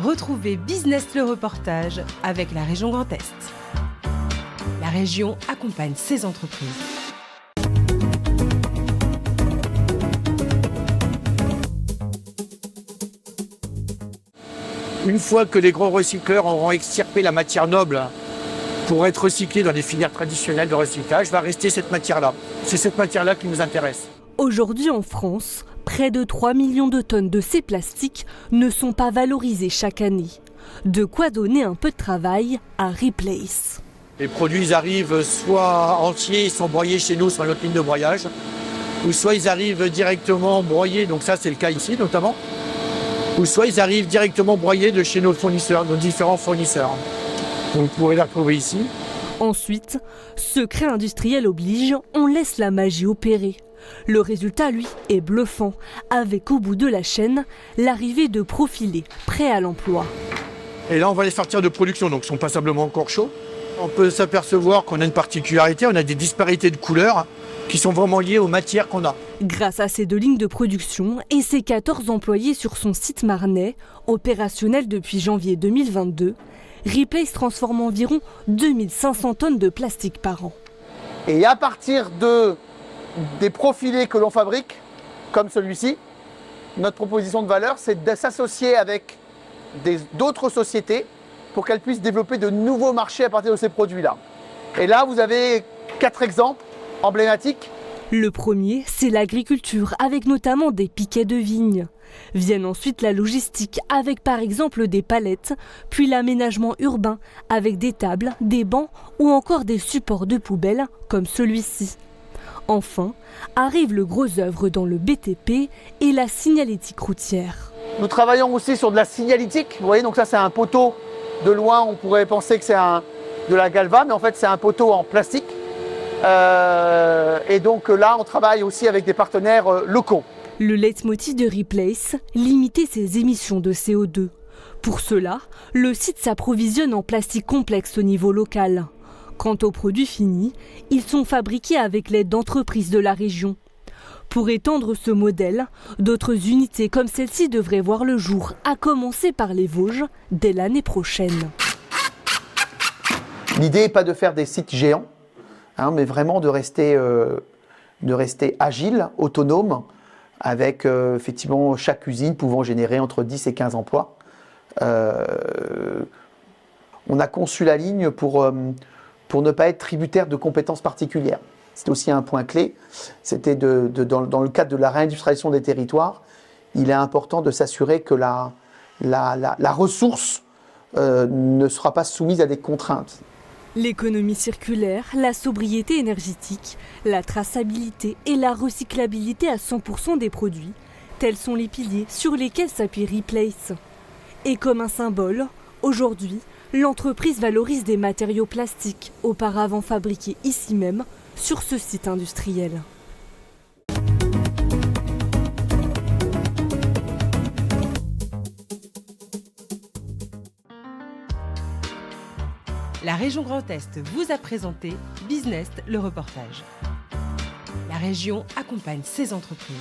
Retrouvez Business le reportage avec la région Grand Est. La région accompagne ses entreprises. Une fois que les gros recycleurs auront extirpé la matière noble pour être recyclée dans des filières traditionnelles de recyclage, va rester cette matière-là. C'est cette matière-là qui nous intéresse. Aujourd'hui en France, près de 3 millions de tonnes de ces plastiques ne sont pas valorisés chaque année. De quoi donner un peu de travail à Replace. Les produits ils arrivent soit entiers, ils sont broyés chez nous sur notre ligne de broyage, ou soit ils arrivent directement broyés, donc ça c'est le cas ici notamment, ou soit ils arrivent directement broyés de chez nos fournisseurs, nos différents fournisseurs. Donc vous pourrez les retrouver ici. Ensuite, secret industriel oblige, on laisse la magie opérer. Le résultat, lui, est bluffant, avec au bout de la chaîne, l'arrivée de profilés prêts à l'emploi. Et là on va les sortir de production, donc ils sont passablement encore chauds. On peut s'apercevoir qu'on a une particularité, on a des disparités de couleurs qui sont vraiment liées aux matières qu'on a. Grâce à ces 2 lignes de production et ses 14 employés sur son site marnais, opérationnel depuis janvier 2022, Replace transforme environ 2500 tonnes de plastique par an. Et à partir des profilés que l'on fabrique, comme celui-ci, notre proposition de valeur, c'est de s'associer avec d'autres sociétés pour qu'elles puissent développer de nouveaux marchés à partir de ces produits-là. Et là, vous avez 4 exemples emblématiques. Le premier, c'est l'agriculture, avec notamment des piquets de vigne. Viennent ensuite la logistique, avec par exemple des palettes, puis l'aménagement urbain, avec des tables, des bancs ou encore des supports de poubelles, comme celui-ci. Enfin, arrive le gros œuvre dans le BTP et la signalétique routière. Nous travaillons aussi sur de la signalétique. Vous voyez, donc ça c'est un poteau. De loin, on pourrait penser que c'est de la galva, mais en fait c'est un poteau en plastique. Et donc là, on travaille aussi avec des partenaires locaux. Le leitmotiv de Replace, limiter ses émissions de CO2. Pour cela, le site s'approvisionne en plastique complexe au niveau local. Quant aux produits finis, ils sont fabriqués avec l'aide d'entreprises de la région. Pour étendre ce modèle, d'autres unités comme celle-ci devraient voir le jour, à commencer par les Vosges, dès l'année prochaine. L'idée n'est pas de faire des sites géants, mais vraiment de rester agile, autonome, avec effectivement chaque usine pouvant générer entre 10 et 15 emplois. On a conçu la ligne pour ne pas être tributaire de compétences particulières. C'est aussi un point clé. C'était dans le cadre de la réindustrialisation des territoires, il est important de s'assurer que la ressource ne sera pas soumise à des contraintes. L'économie circulaire, la sobriété énergétique, la traçabilité et la recyclabilité à 100% des produits, tels sont les piliers sur lesquels s'appuie Replace. Et comme un symbole, aujourd'hui, l'entreprise valorise des matériaux plastiques auparavant fabriqués ici même, sur ce site industriel. La région Grand Est vous a présenté Business le reportage. La région accompagne ses entreprises.